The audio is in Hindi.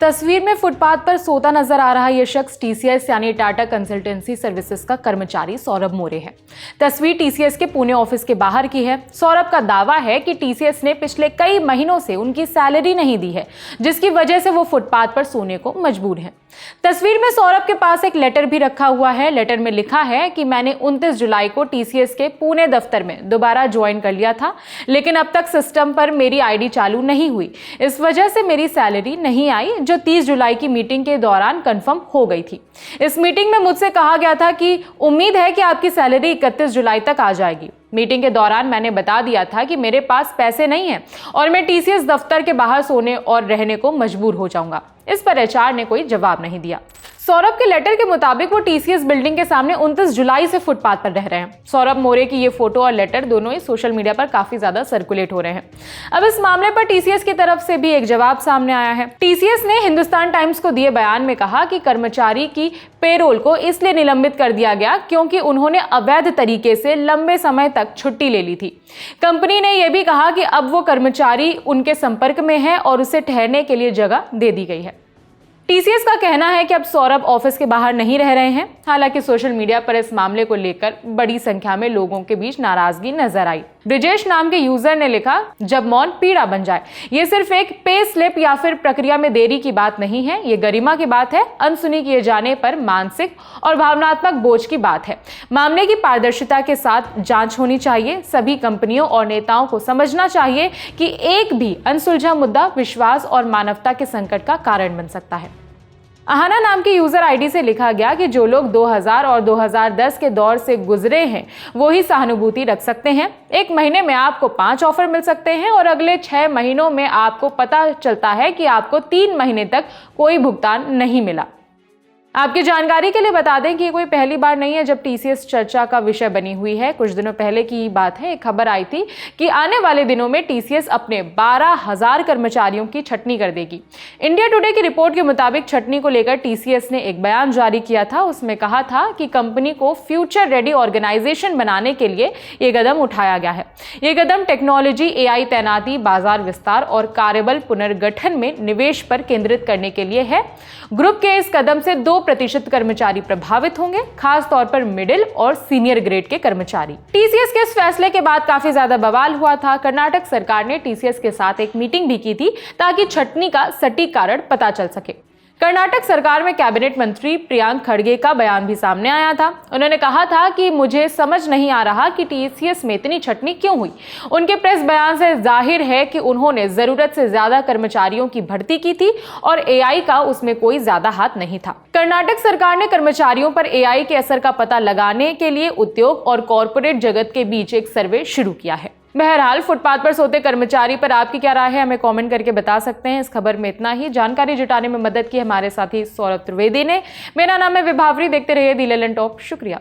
तस्वीर में फुटपाथ पर सोता नजर आ रहा यह शख्स टीसीएस यानी टाटा कंसल्टेंसी सर्विसेज का कर्मचारी सौरभ मोरे है। तस्वीर टीसीएस के पुणे ऑफिस के बाहर की है। सौरभ का दावा है कि टीसीएस ने पिछले कई महीनों से उनकी सैलरी नहीं दी है, जिसकी वजह से वो फुटपाथ पर सोने को मजबूर हैं। तस्वीर में सौरभ के पास एक लेटर भी रखा हुआ है। लेटर में लिखा है कि मैंने 29 जुलाई को टीसीएस के पुणे दफ्तर में दोबारा ज्वाइन कर लिया था, लेकिन अब तक सिस्टम पर मेरी आईडी चालू नहीं हुई। इस वजह से मेरी सैलरी नहीं आई, जो 30 जुलाई की मीटिंग के दौरान कंफर्म हो गई थी। इस मीटिंग में मुझसे कहा गया था कि उम्मीद है कि आपकी सैलरी 31 जुलाई तक आ जाएगी। मीटिंग के दौरान मैंने बता दिया था कि मेरे पास पैसे नहीं हैं और मैं टीसीएस दफ्तर के बाहर सोने और रहने को मजबूर हो जाऊंगा। इस पर एचआर ने कोई जवाब नहीं दिया। सौरभ के लेटर के मुताबिक वो टीसीएस बिल्डिंग के सामने 29 जुलाई से फुटपाथ पर रह रहे हैं। सौरभ मोरे की ये फोटो और लेटर दोनों ही सोशल मीडिया पर काफी ज्यादा सर्कुलेट हो रहे हैं। अब इस मामले पर टीसीएस की तरफ से भी एक जवाब सामने आया है। टीसीएस ने हिंदुस्तान टाइम्स को दिए बयान में कहा कि कर्मचारी की पेरोल को इसलिए निलंबित कर दिया गया क्योंकि उन्होंने अवैध तरीके से लंबे समय तक छुट्टी ले ली थी। कंपनी ने यह भी कहा कि अब वो कर्मचारी उनके संपर्क में है और उसे ठहरने के लिए जगह दे दी गई है। टीसीएस का कहना है कि अब सौरभ ऑफिस के बाहर नहीं रह रहे हैं। हालांकि सोशल मीडिया पर इस मामले को लेकर बड़ी संख्या में लोगों के बीच नाराजगी नजर आई। ब्रिजेश नाम के यूजर ने लिखा, जब मौन पीड़ा बन जाए। ये सिर्फ एक पे स्लिप या फिर प्रक्रिया में देरी की बात नहीं है, ये गरिमा की बात है। अनसुनी किए जाने पर मानसिक और भावनात्मक बोझ की बात है। मामले की पारदर्शिता के साथ जांच होनी चाहिए। सभी कंपनियों और नेताओं को समझना चाहिए कि एक भी अनसुलझा मुद्दा विश्वास और मानवता के संकट का कारण बन सकता है। अहाना नाम की यूजर आईडी से लिखा गया कि जो लोग 2000 और 2010 के दौर से गुजरे हैं वो ही सहानुभूति रख सकते हैं। एक महीने में आपको 5 ऑफर मिल सकते हैं और अगले 6 महीनों में आपको पता चलता है कि आपको 3 महीने तक कोई भुगतान नहीं मिला। आपकी जानकारी के लिए बता दें कि ये कोई पहली बार नहीं है जब टीसीएस चर्चा का विषय बनी हुई है। कुछ दिनों पहले की बात है, एक खबर आई थी कि आने वाले दिनों में टीसीएस अपने 12,000 कर्मचारियों की छटनी कर देगी। इंडिया टुडे की रिपोर्ट के मुताबिक छटनी को लेकर टीसीएस ने एक बयान जारी किया था। उसमें कहा था कि कंपनी को फ्यूचर रेडी ऑर्गेनाइजेशन बनाने के लिए ये कदम उठाया गया है। ये कदम टेक्नोलॉजी, एआई तैनाती, बाजार विस्तार और कार्यबल पुनर्गठन में निवेश पर केंद्रित करने के लिए है। ग्रुप के इस कदम से 2% कर्मचारी प्रभावित होंगे, खास तौर पर मिडिल और सीनियर ग्रेड के कर्मचारी। टीसीएस के इस फैसले के बाद काफी ज्यादा बवाल हुआ था। कर्नाटक सरकार ने टीसीएस के साथ एक मीटिंग भी की थी ताकि छटनी का सटीक कारण पता चल सके। कर्नाटक सरकार में कैबिनेट मंत्री प्रियांक खड़गे का बयान भी सामने आया था। उन्होंने कहा था कि मुझे समझ नहीं आ रहा कि टीसीएस में इतनी छटनी क्यों हुई। उनके प्रेस बयान से जाहिर है कि उन्होंने जरूरत से ज्यादा कर्मचारियों की भर्ती की थी और एआई का उसमें कोई ज्यादा हाथ नहीं था। कर्नाटक सरकार ने कर्मचारियों पर एआई के असर का पता लगाने के लिए उद्योग और कॉरपोरेट जगत के बीच एक सर्वे शुरू किया है। बहरहाल, फुटपाथ पर सोते कर्मचारी पर आपकी क्या राय है, हमें कमेंट करके बता सकते हैं। इस खबर में इतना ही। जानकारी जुटाने में मदद की हमारे साथी सौरभ त्रिवेदी ने। मेरा नाम है विभावरी। देखते रहिए दी ललन टॉप। शुक्रिया।